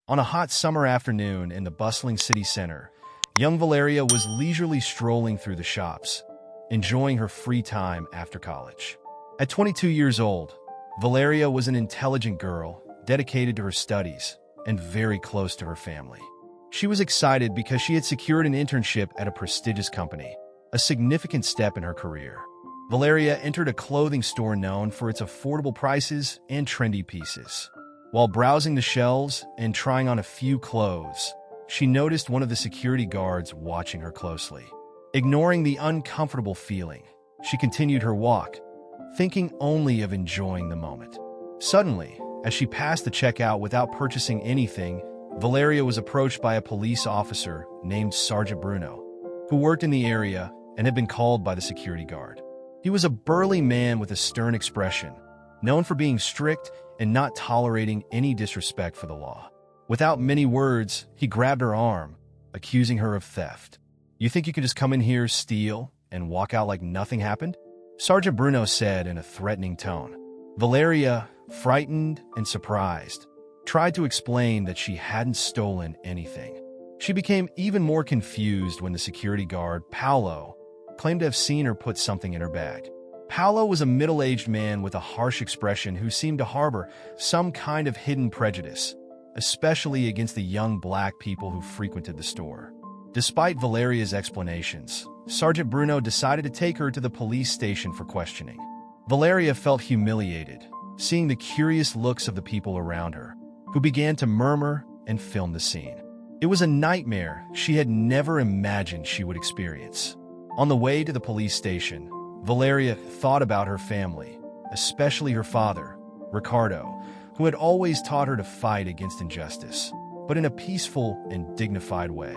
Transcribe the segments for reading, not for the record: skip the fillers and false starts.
On a hot summer afternoon in the bustling city center, young Valeria was leisurely strolling through the shops, enjoying her free time after college. At 22 years old, Valeria was an intelligent girl, dedicated to her studies, and very close to her family. She was excited because she had secured an internship at a prestigious company, a significant step in her career. Valeria entered a clothing store known for its affordable prices and trendy pieces. While browsing the shelves and trying on a few clothes, she noticed one of the security guards watching her closely. Ignoring the uncomfortable feeling, she continued her walk, thinking only of enjoying the moment. Suddenly, as she passed the checkout without purchasing anything, Valeria was approached by a police officer named Sergeant Bruno, who worked in the area and had been called by the security guard. He was a burly man with a stern expression, known for being strict and not tolerating any disrespect for the law. Without many words, he grabbed her arm, accusing her of theft. "You think you can just come in here, steal, and walk out like nothing happened?" Sergeant Bruno said in a threatening tone. Valeria, frightened and surprised, tried to explain that she hadn't stolen anything. She became even more confused when the security guard, Paolo, claimed to have seen her put something in her bag. Paolo was a middle-aged man with a harsh expression who seemed to harbor some kind of hidden prejudice, especially against the young black people who frequented the store. Despite Valeria's explanations, Sergeant Bruno decided to take her to the police station for questioning. Valeria felt humiliated, seeing the curious looks of the people around her, who began to murmur and film the scene. It was a nightmare she had never imagined she would experience. On the way to the police station, Valeria thought about her family, especially her father, Ricardo, who had always taught her to fight against injustice, but in a peaceful and dignified way.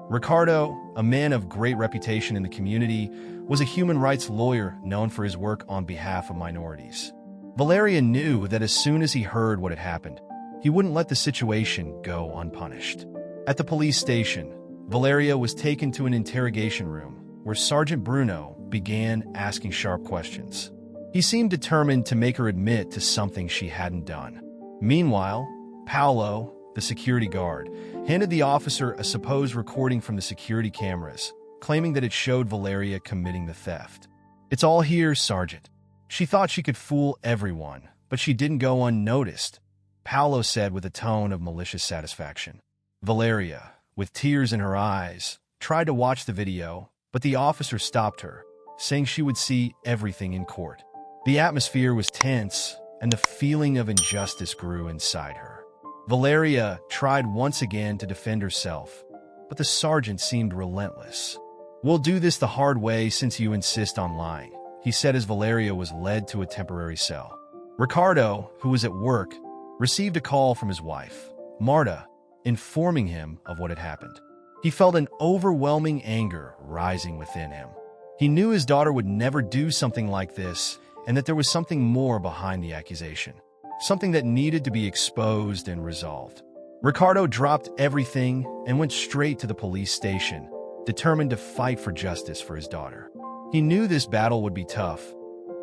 Ricardo, a man of great reputation in the community, was a human rights lawyer known for his work on behalf of minorities. Valeria knew that as soon as he heard what had happened, he wouldn't let the situation go unpunished. At the police station, Valeria was taken to an interrogation room where Sergeant Bruno began asking sharp questions. He seemed determined to make her admit to something she hadn't done. Meanwhile, Paolo, the security guard, handed the officer a supposed recording from the security cameras, claiming that it showed Valeria committing the theft. "It's all here, Sergeant." She thought she could fool everyone, but she didn't go unnoticed, Paolo said with a tone of malicious satisfaction. Valeria, with tears in her eyes, tried to watch the video, but the officer stopped her, saying she would see everything in court. The atmosphere was tense, and the feeling of injustice grew inside her. Valeria tried once again to defend herself, but the sergeant seemed relentless. "We'll do this the hard way since you insist on lying," he said as Valeria was led to a temporary cell. Ricardo, who was at work, received a call from his wife, Marta, informing him of what had happened. He felt an overwhelming anger rising within him. He knew his daughter would never do something like this, and that there was something more behind the accusation, something that needed to be exposed and resolved. Ricardo dropped everything and went straight to the police station, determined to fight for justice for his daughter. He knew this battle would be tough,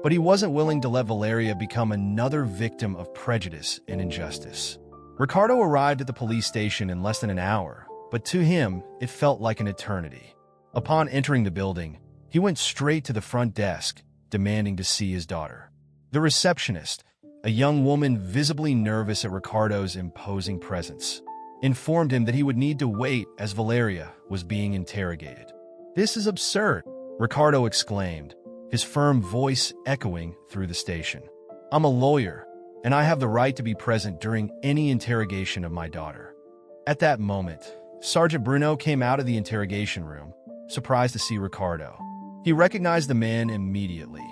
but he wasn't willing to let Valeria become another victim of prejudice and injustice. Ricardo arrived at the police station in less than an hour, but to him, it felt like an eternity. Upon entering the building, he went straight to the front desk, demanding to see his daughter. The receptionist, a young woman visibly nervous at Ricardo's imposing presence, informed him that he would need to wait as Valeria was being interrogated. "This is absurd," Ricardo exclaimed, his firm voice echoing through the station. "I'm a lawyer, and I have the right to be present during any interrogation of my daughter." At that moment, Sergeant Bruno came out of the interrogation room, surprised to see Ricardo. He recognized the man immediately.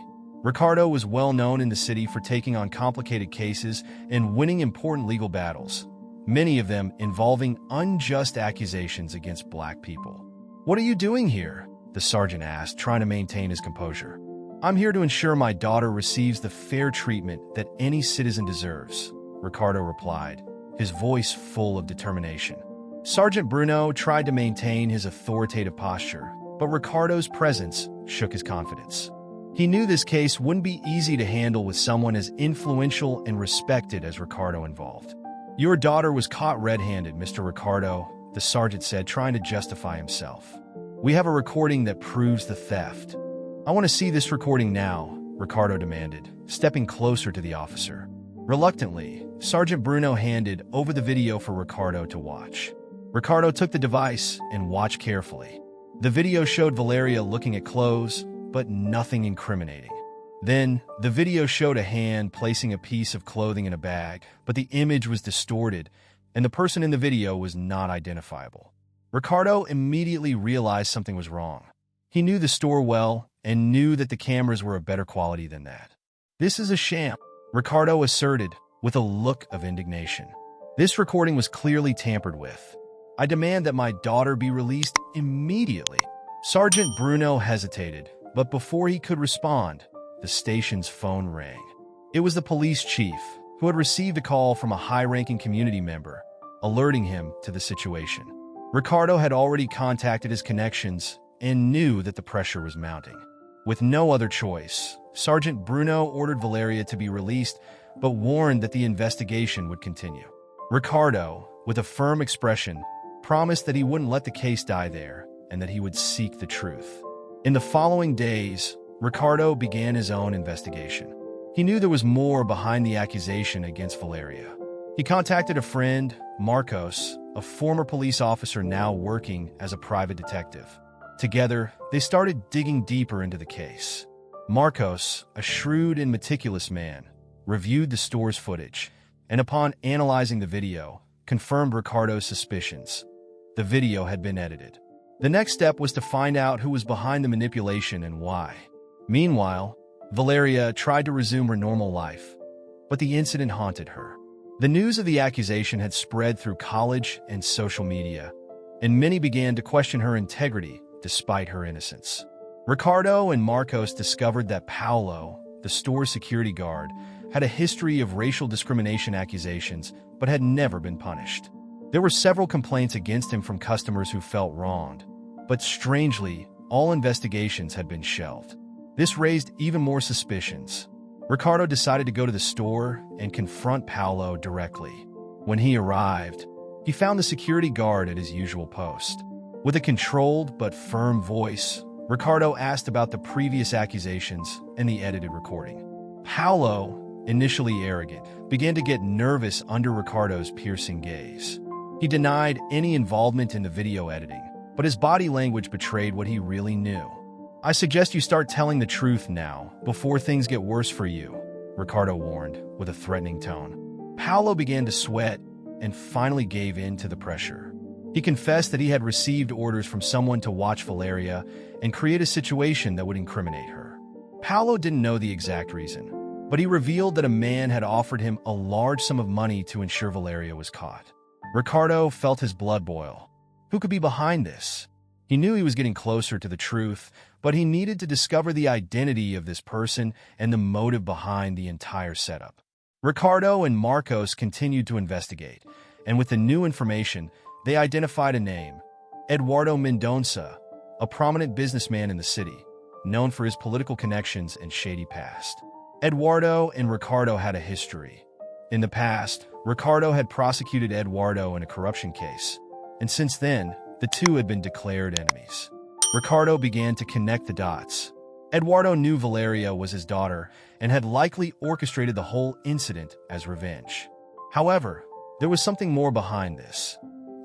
Ricardo was well known in the city for taking on complicated cases and winning important legal battles, many of them involving unjust accusations against black people. "What are you doing here?" the sergeant asked, trying to maintain his composure. "I'm here to ensure my daughter receives the fair treatment that any citizen deserves," Ricardo replied, his voice full of determination. Sergeant Bruno tried to maintain his authoritative posture, but Ricardo's presence shook his confidence. He knew this case wouldn't be easy to handle with someone as influential and respected as Ricardo involved. Your daughter was caught red-handed, Mr. Ricardo, the sergeant said, trying to justify himself. We have a recording that proves the theft. I want to see this recording now, Ricardo demanded, stepping closer to the officer. Reluctantly, Sergeant Bruno handed over the video for Ricardo to watch. Ricardo took the device and watched carefully. The video showed Valeria looking at clothes, but nothing incriminating. Then, the video showed a hand placing a piece of clothing in a bag, but the image was distorted, and the person in the video was not identifiable. Ricardo immediately realized something was wrong. He knew the store well and knew that the cameras were of better quality than that. This is a sham, Ricardo asserted with a look of indignation. This recording was clearly tampered with. I demand that my daughter be released immediately. Sergeant Bruno hesitated, but before he could respond, the station's phone rang. It was the police chief, who had received a call from a high-ranking community member, alerting him to the situation. Ricardo had already contacted his connections and knew that the pressure was mounting. With no other choice, Sergeant Bruno ordered Valeria to be released, but warned that the investigation would continue. Ricardo, with a firm expression, promised that he wouldn't let the case die there and that he would seek the truth. In the following days, Ricardo began his own investigation. He knew there was more behind the accusation against Valeria. He contacted a friend, Marcos, a former police officer now working as a private detective. Together, they started digging deeper into the case. Marcos, a shrewd and meticulous man, reviewed the store's footage, and upon analyzing the video, confirmed Ricardo's suspicions. The video had been edited. The next step was to find out who was behind the manipulation and why. Meanwhile, Valeria tried to resume her normal life, but the incident haunted her. The news of the accusation had spread through college and social media, and many began to question her integrity despite her innocence. Ricardo and Marcos discovered that Paolo, the store's security guard, had a history of racial discrimination accusations but had never been punished. There were several complaints against him from customers who felt wronged, but strangely, all investigations had been shelved. This raised even more suspicions. Ricardo decided to go to the store and confront Paolo directly. When he arrived, he found the security guard at his usual post. With a controlled but firm voice, Ricardo asked about the previous accusations and the edited recording. Paolo, initially arrogant, began to get nervous under Ricardo's piercing gaze. He denied any involvement in the video editing, but his body language betrayed what he really knew. I suggest you start telling the truth now, before things get worse for you, Ricardo warned, with a threatening tone. Paolo began to sweat and finally gave in to the pressure. He confessed that he had received orders from someone to watch Valeria and create a situation that would incriminate her. Paolo didn't know the exact reason, but he revealed that a man had offered him a large sum of money to ensure Valeria was caught. Ricardo felt his blood boil. Who could be behind this? He knew he was getting closer to the truth, but he needed to discover the identity of this person and the motive behind the entire setup. Ricardo and Marcos continued to investigate, and with the new information, they identified a name, Eduardo Mendonça, a prominent businessman in the city, known for his political connections and shady past. Eduardo and Ricardo had a history. In the past, Ricardo had prosecuted Eduardo in a corruption case, and since then, the two had been declared enemies. Ricardo began to connect the dots. Eduardo knew Valeria was his daughter and had likely orchestrated the whole incident as revenge. However, there was something more behind this.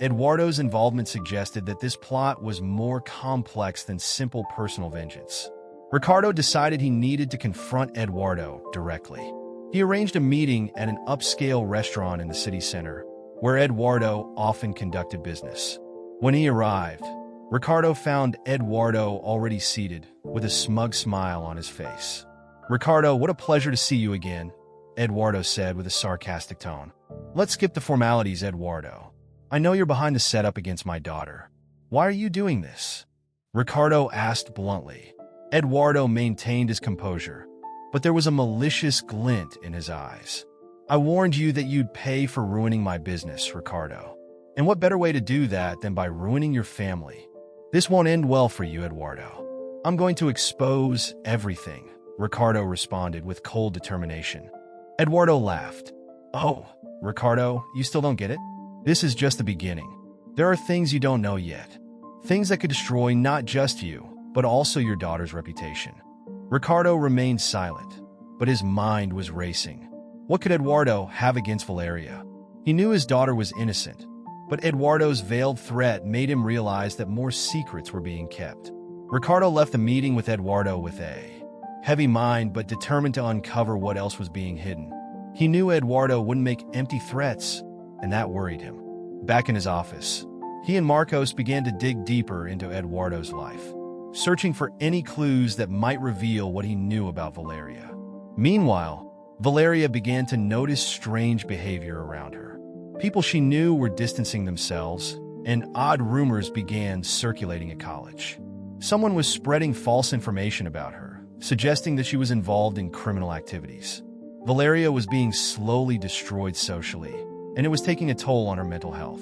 Eduardo's involvement suggested that this plot was more complex than simple personal vengeance. Ricardo decided he needed to confront Eduardo directly. He arranged a meeting at an upscale restaurant in the city center, where Eduardo often conducted business. When he arrived, Ricardo found Eduardo already seated, with a smug smile on his face. "Ricardo, what a pleasure to see you again," Eduardo said with a sarcastic tone. "Let's skip the formalities, Eduardo. I know you're behind the setup against my daughter. Why are you doing this?" Ricardo asked bluntly. Eduardo maintained his composure, but there was a malicious glint in his eyes. "I warned you that you'd pay for ruining my business, Ricardo. And what better way to do that than by ruining your family? This won't end well for you, Eduardo. I'm going to expose everything," Ricardo responded with cold determination. Eduardo laughed. "Oh, Ricardo, you still don't get it? This is just the beginning. There are things you don't know yet. Things that could destroy not just you, but also your daughter's reputation. Ricardo remained silent, but his mind was racing. What could Eduardo have against Valeria? He knew his daughter was innocent, but Eduardo's veiled threat made him realize that more secrets were being kept. Ricardo left the meeting with Eduardo with a heavy mind but determined to uncover what else was being hidden. He knew Eduardo wouldn't make empty threats, and that worried him. Back in his office, he and Marcos began to dig deeper into Eduardo's life, searching for any clues that might reveal what he knew about Valeria. Meanwhile, Valeria began to notice strange behavior around her. People she knew were distancing themselves, and odd rumors began circulating at college. Someone was spreading false information about her, suggesting that she was involved in criminal activities. Valeria was being slowly destroyed socially, and it was taking a toll on her mental health.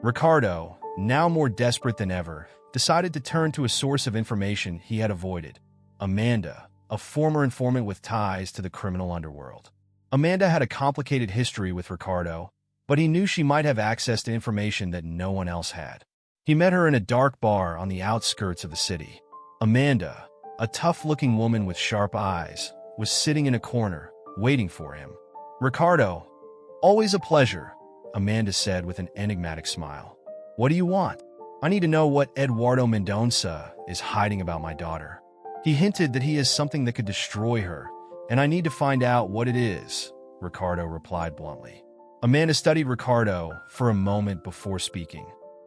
Ricardo, now more desperate than ever, decided to turn to a source of information he had avoided: Amanda, a former informant with ties to the criminal underworld. Amanda had a complicated history with Ricardo, but he knew she might have access to information that no one else had. He met her in a dark bar on the outskirts of the city. Amanda, a tough-looking woman with sharp eyes, was sitting in a corner, waiting for him. "Ricardo, always a pleasure," Amanda said with an enigmatic smile. "What do you want?" "I need to know what Eduardo Mendoza is hiding about my daughter. He hinted that he has something that could destroy her, and I need to find out what it is," Ricardo replied bluntly. Amanda studied Ricardo for a moment before speaking.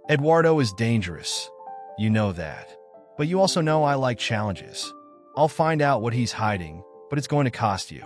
"Eduardo is dangerous. You know that. But you also know I like challenges. I'll find out what he's hiding, but it's going to cost you."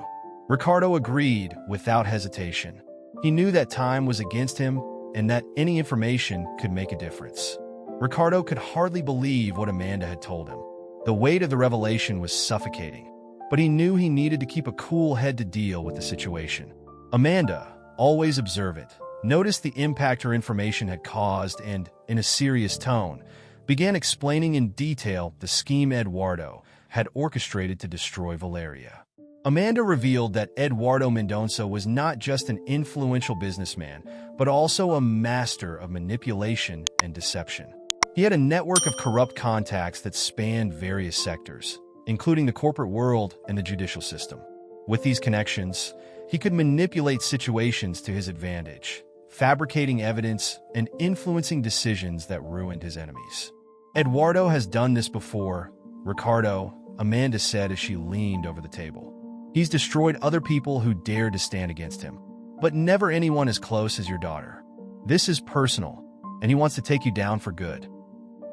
Ricardo agreed without hesitation. He knew that time was against him and that any information could make a difference. Ricardo could hardly believe what Amanda had told him. The weight of the revelation was suffocating, but he knew he needed to keep a cool head to deal with the situation. Amanda, always observant, noticed the impact her information had caused and, in a serious tone, began explaining in detail the scheme Eduardo had orchestrated to destroy Valeria. Amanda revealed that Eduardo Mendoza was not just an influential businessman, but also a master of manipulation and deception. He had a network of corrupt contacts that spanned various sectors, including the corporate world and the judicial system. With these connections, he could manipulate situations to his advantage, fabricating evidence and influencing decisions that ruined his enemies. "Eduardo has done this before, Ricardo," Amanda said as she leaned over the table. "He's destroyed other people who dared to stand against him, but never anyone as close as your daughter. This is personal, and he wants to take you down for good."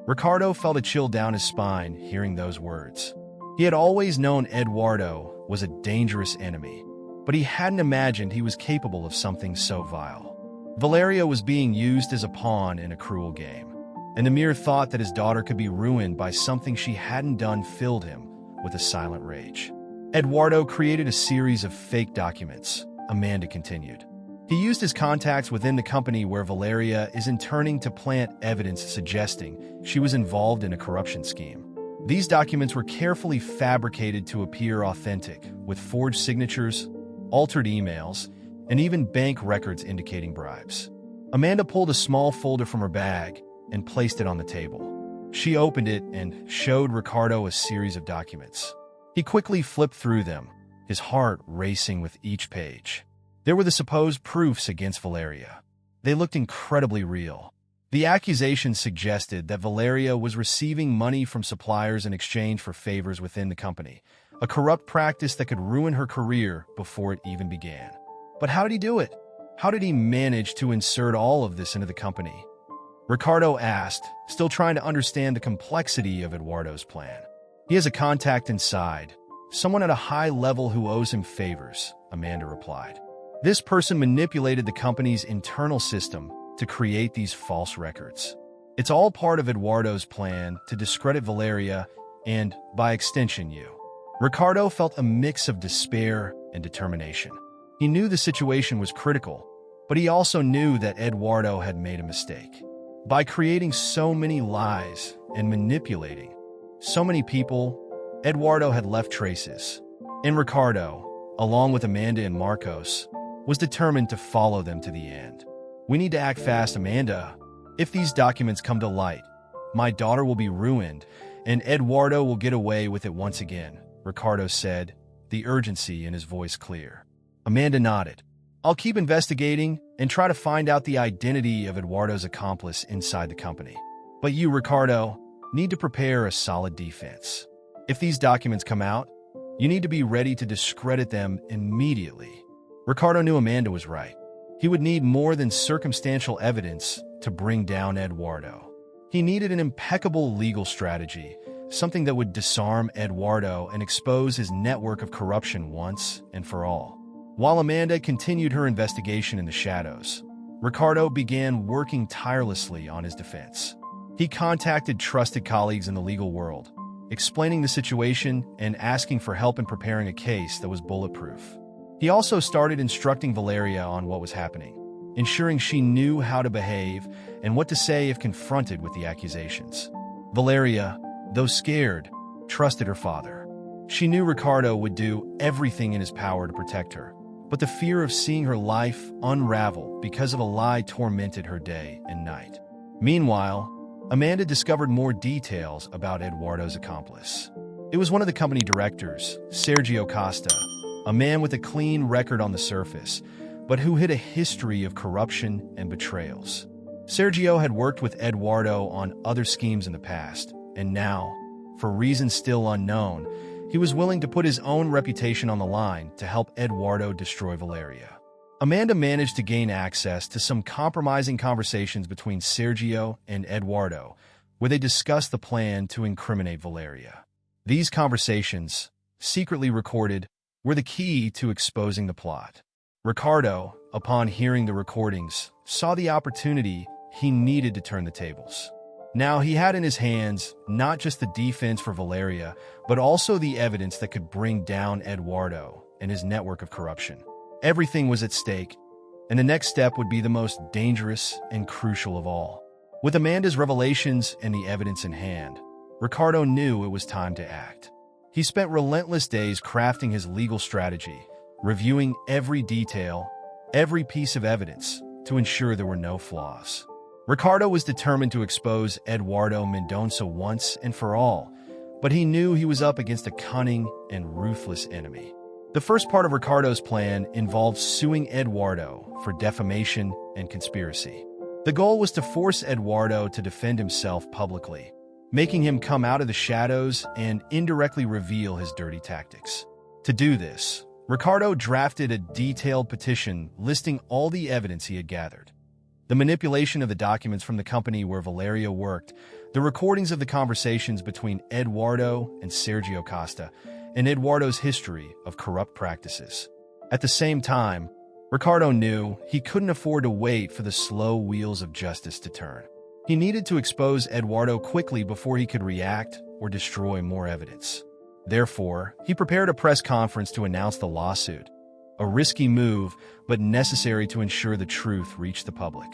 Ricardo felt a chill down his spine hearing those words. He had always known Eduardo was a dangerous enemy, but he hadn't imagined he was capable of something so vile. Valeria was being used as a pawn in a cruel game, and the mere thought that his daughter could be ruined by something she hadn't done filled him with a silent rage. "Eduardo created a series of fake documents," Amanda continued. "He used his contacts within the company where Valeria is interning to plant evidence suggesting she was involved in a corruption scheme. These documents were carefully fabricated to appear authentic, with forged signatures, altered emails, and even bank records indicating bribes." Amanda pulled a small folder from her bag and placed it on the table. She opened it and showed Ricardo a series of documents. He quickly flipped through them, his heart racing with each page. There were the supposed proofs against Valeria. They looked incredibly real. The accusations suggested that Valeria was receiving money from suppliers in exchange for favors within the company, a corrupt practice that could ruin her career before it even began. But how did he do it? How did he manage to insert all of this into the company? Ricardo asked, still trying to understand the complexity of Eduardo's plan. "He has a contact inside, someone at a high level who owes him favors," Amanda replied. "This person manipulated the company's internal system to create these false records. It's all part of Eduardo's plan to discredit Valeria and, by extension, you." Ricardo felt a mix of despair and determination. He knew the situation was critical, but he also knew that Eduardo had made a mistake. By creating so many lies and manipulating so many people, Eduardo had left traces. In Ricardo, along with Amanda and Marcos, was determined to follow them to the end. "We need to act fast, Amanda. If these documents come to light, my daughter will be ruined, and Eduardo will get away with it once again," Ricardo said, the urgency in his voice clear. Amanda nodded. "I'll keep investigating and try to find out the identity of Eduardo's accomplice inside the company. But you, Ricardo, need to prepare a solid defense. If these documents come out, you need to be ready to discredit them immediately." Ricardo knew Amanda was right. He would need more than circumstantial evidence to bring down Eduardo. He needed an impeccable legal strategy, something that would disarm Eduardo and expose his network of corruption once and for all. While Amanda continued her investigation in the shadows, Ricardo began working tirelessly on his defense. He contacted trusted colleagues in the legal world, explaining the situation and asking for help in preparing a case that was bulletproof. He also started instructing Valeria on what was happening, ensuring she knew how to behave and what to say if confronted with the accusations. Valeria, though scared, trusted her father. She knew Ricardo would do everything in his power to protect her, but the fear of seeing her life unravel because of a lie tormented her day and night. Meanwhile, Amanda discovered more details about Eduardo's accomplice. It was one of the company directors, Sergio Costa, a man with a clean record on the surface, but who hid a history of corruption and betrayals. Sergio had worked with Eduardo on other schemes in the past, and now, for reasons still unknown, he was willing to put his own reputation on the line to help Eduardo destroy Valeria. Amanda managed to gain access to some compromising conversations between Sergio and Eduardo, where they discussed the plan to incriminate Valeria. These conversations, secretly recorded, were the key to exposing the plot. Ricardo, upon hearing the recordings, saw the opportunity he needed to turn the tables. Now he had in his hands not just the defense for Valeria, but also the evidence that could bring down Eduardo and his network of corruption. Everything was at stake, and the next step would be the most dangerous and crucial of all. With Amanda's revelations and the evidence in hand, Ricardo knew it was time to act. He spent relentless days crafting his legal strategy, reviewing every detail, every piece of evidence, to ensure there were no flaws. Ricardo was determined to expose Eduardo Mendonça once and for all, but he knew he was up against a cunning and ruthless enemy. The first part of Ricardo's plan involved suing Eduardo for defamation and conspiracy. The goal was to force Eduardo to defend himself publicly, making him come out of the shadows and indirectly reveal his dirty tactics. To do this, Ricardo drafted a detailed petition listing all the evidence he had gathered. The manipulation of the documents from the company where Valeria worked, the recordings of the conversations between Eduardo and Sergio Costa, and Eduardo's history of corrupt practices. At the same time, Ricardo knew he couldn't afford to wait for the slow wheels of justice to turn. He needed to expose Eduardo quickly before he could react or destroy more evidence. Therefore, he prepared a press conference to announce the lawsuit, a risky move, but necessary to ensure the truth reached the public.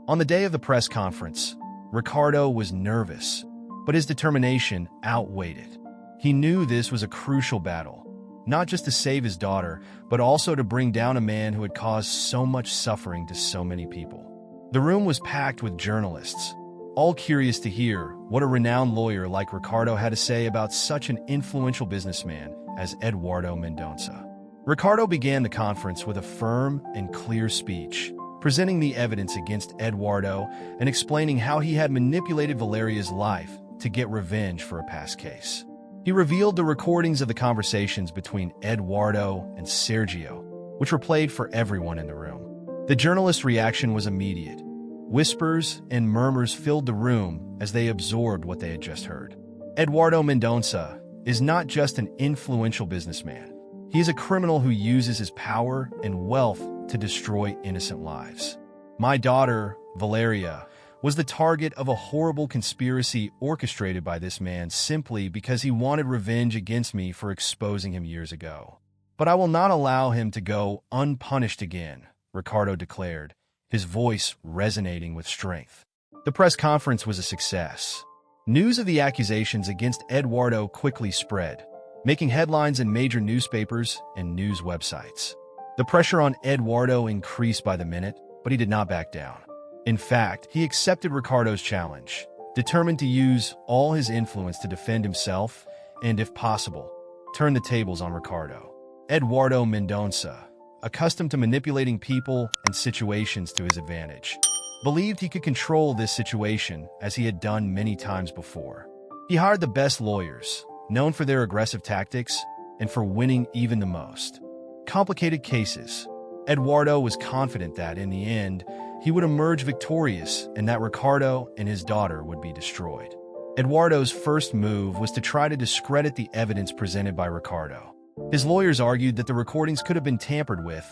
On the day of the press conference, Ricardo was nervous, but his determination outweighed it. He knew this was a crucial battle, not just to save his daughter, but also to bring down a man who had caused so much suffering to so many people. The room was packed with journalists, all curious to hear what a renowned lawyer like Ricardo had to say about such an influential businessman as Eduardo Mendonça. Ricardo began the conference with a firm and clear speech, presenting the evidence against Eduardo and explaining how he had manipulated Valeria's life to get revenge for a past case. He revealed the recordings of the conversations between Eduardo and Sergio, which were played for everyone in the room. The journalist's reaction was immediate. Whispers and murmurs filled the room as they absorbed what they had just heard. Eduardo Mendonça is not just an influential businessman. He is a criminal who uses his power and wealth to destroy innocent lives. My daughter, Valeria, was the target of a horrible conspiracy orchestrated by this man simply because he wanted revenge against me for exposing him years ago. But I will not allow him to go unpunished again, Ricardo declared, his voice resonating with strength. The press conference was a success. News of the accusations against Eduardo quickly spread, making headlines in major newspapers and news websites. The pressure on Eduardo increased by the minute, but he did not back down. In fact, he accepted Ricardo's challenge, determined to use all his influence to defend himself and, if possible, turn the tables on Ricardo. Eduardo Mendonça, accustomed to manipulating people and situations to his advantage, believed he could control this situation as he had done many times before. He hired the best lawyers, known for their aggressive tactics and for winning even the most complicated cases. Eduardo was confident that, in the end, he would emerge victorious and that Ricardo and his daughter would be destroyed. Eduardo's first move was to try to discredit the evidence presented by Ricardo. His lawyers argued that the recordings could have been tampered with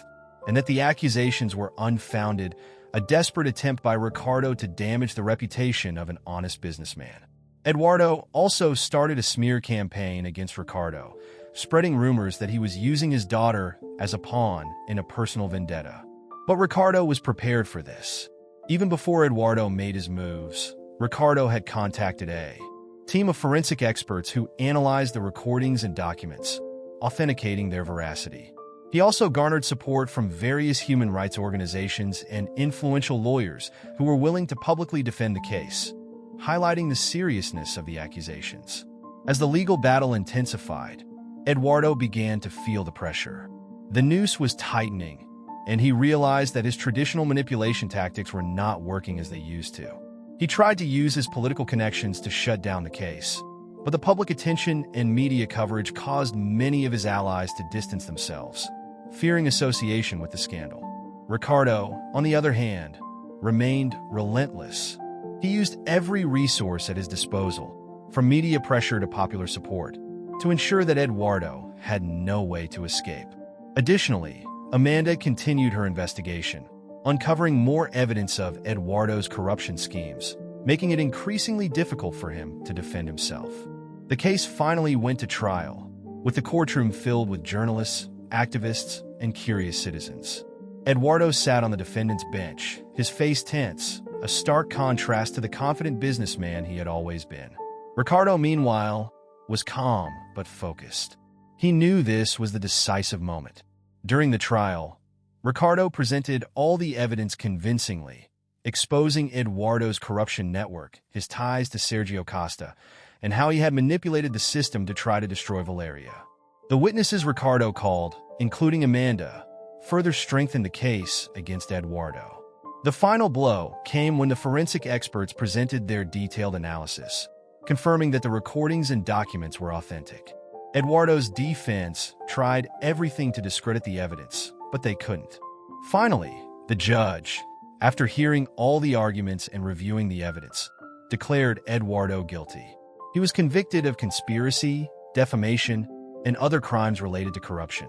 and that the accusations were unfounded, a desperate attempt by Ricardo to damage the reputation of an honest businessman. Eduardo also started a smear campaign against Ricardo, spreading rumors that he was using his daughter as a pawn in a personal vendetta. But Ricardo was prepared for this. Even before Eduardo made his moves, Ricardo had contacted a team of forensic experts who analyzed the recordings and documents, authenticating their veracity. He also garnered support from various human rights organizations and influential lawyers who were willing to publicly defend the case, highlighting the seriousness of the accusations. As the legal battle intensified, Eduardo began to feel the pressure. The noose was tightening, and he realized that his traditional manipulation tactics were not working as they used to. He tried to use his political connections to shut down the case, but the public attention and media coverage caused many of his allies to distance themselves, fearing association with the scandal. Ricardo, on the other hand, remained relentless. He used every resource at his disposal, from media pressure to popular support, to ensure that Eduardo had no way to escape. Additionally, Amanda continued her investigation, uncovering more evidence of Eduardo's corruption schemes, making it increasingly difficult for him to defend himself. The case finally went to trial, with the courtroom filled with journalists, activists, and curious citizens. Eduardo sat on the defendant's bench, his face tense, a stark contrast to the confident businessman he had always been. Ricardo, meanwhile, was calm but focused. He knew this was the decisive moment. During the trial, Ricardo presented all the evidence convincingly, exposing Eduardo's corruption network, his ties to Sergio Costa, and how he had manipulated the system to try to destroy Valeria. The witnesses Ricardo called, including Amanda, further strengthened the case against Eduardo. The final blow came when the forensic experts presented their detailed analysis, confirming that the recordings and documents were authentic. Eduardo's defense tried everything to discredit the evidence, but they couldn't. Finally, the judge, after hearing all the arguments and reviewing the evidence, declared Eduardo guilty. He was convicted of conspiracy, defamation, and other crimes related to corruption.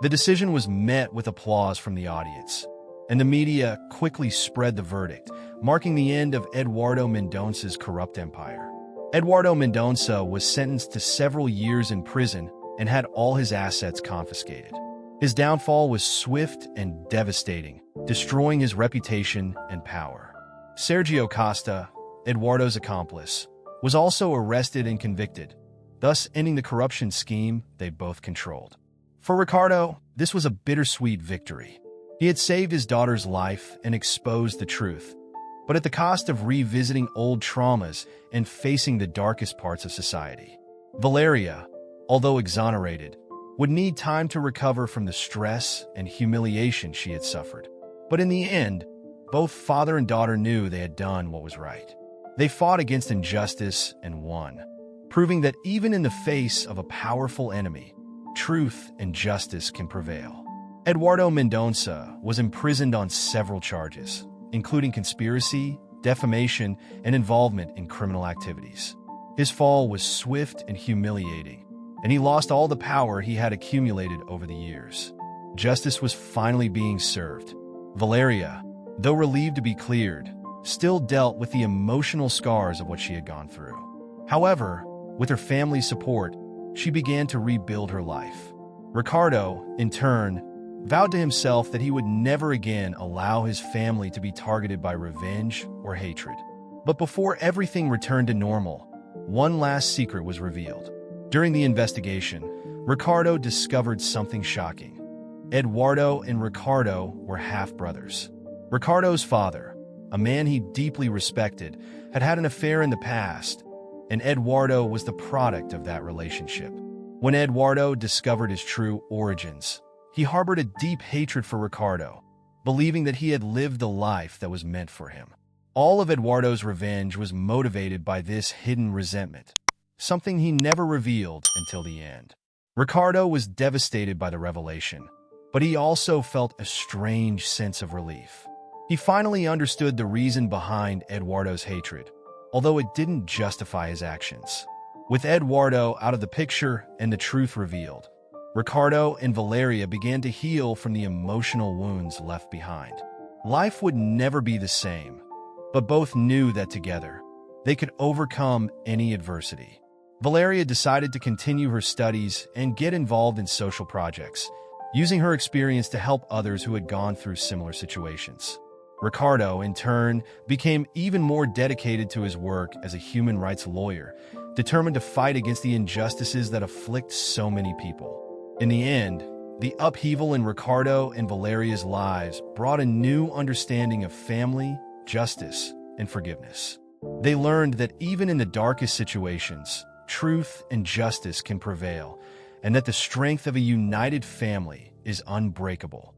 The decision was met with applause from the audience, and the media quickly spread the verdict, marking the end of Eduardo Mendonça's corrupt empire. Eduardo Mendonça was sentenced to several years in prison and had all his assets confiscated. His downfall was swift and devastating, destroying his reputation and power. Sergio Costa, Eduardo's accomplice, was also arrested and convicted, thus ending the corruption scheme they both controlled. For Ricardo, this was a bittersweet victory. He had saved his daughter's life and exposed the truth, but at the cost of revisiting old traumas and facing the darkest parts of society. Valeria, although exonerated, would need time to recover from the stress and humiliation she had suffered. But in the end, both father and daughter knew they had done what was right. They fought against injustice and won, proving that even in the face of a powerful enemy, truth and justice can prevail. Eduardo Mendonça was imprisoned on several charges, including conspiracy, defamation, and involvement in criminal activities. His fall was swift and humiliating, and he lost all the power he had accumulated over the years. Justice was finally being served. Valeria, though relieved to be cleared, still dealt with the emotional scars of what she had gone through. However, with her family's support, she began to rebuild her life. Ricardo, in turn, vowed to himself that he would never again allow his family to be targeted by revenge or hatred. But before everything returned to normal, one last secret was revealed. During the investigation, Ricardo discovered something shocking. Eduardo and Ricardo were half-brothers. Ricardo's father, a man he deeply respected, had had an affair in the past, and Eduardo was the product of that relationship. When Eduardo discovered his true origins, he harbored a deep hatred for Ricardo, believing that he had lived the life that was meant for him. All of Eduardo's revenge was motivated by this hidden resentment, something he never revealed until the end. Ricardo was devastated by the revelation, but he also felt a strange sense of relief. He finally understood the reason behind Eduardo's hatred, although it didn't justify his actions. With Eduardo out of the picture and the truth revealed, Ricardo and Valeria began to heal from the emotional wounds left behind. Life would never be the same, but both knew that together, they could overcome any adversity. Valeria decided to continue her studies and get involved in social projects, using her experience to help others who had gone through similar situations. Ricardo, in turn, became even more dedicated to his work as a human rights lawyer, determined to fight against the injustices that afflict so many people. In the end, the upheaval in Ricardo and Valeria's lives brought a new understanding of family, justice, and forgiveness. They learned that even in the darkest situations, truth and justice can prevail, and that the strength of a united family is unbreakable.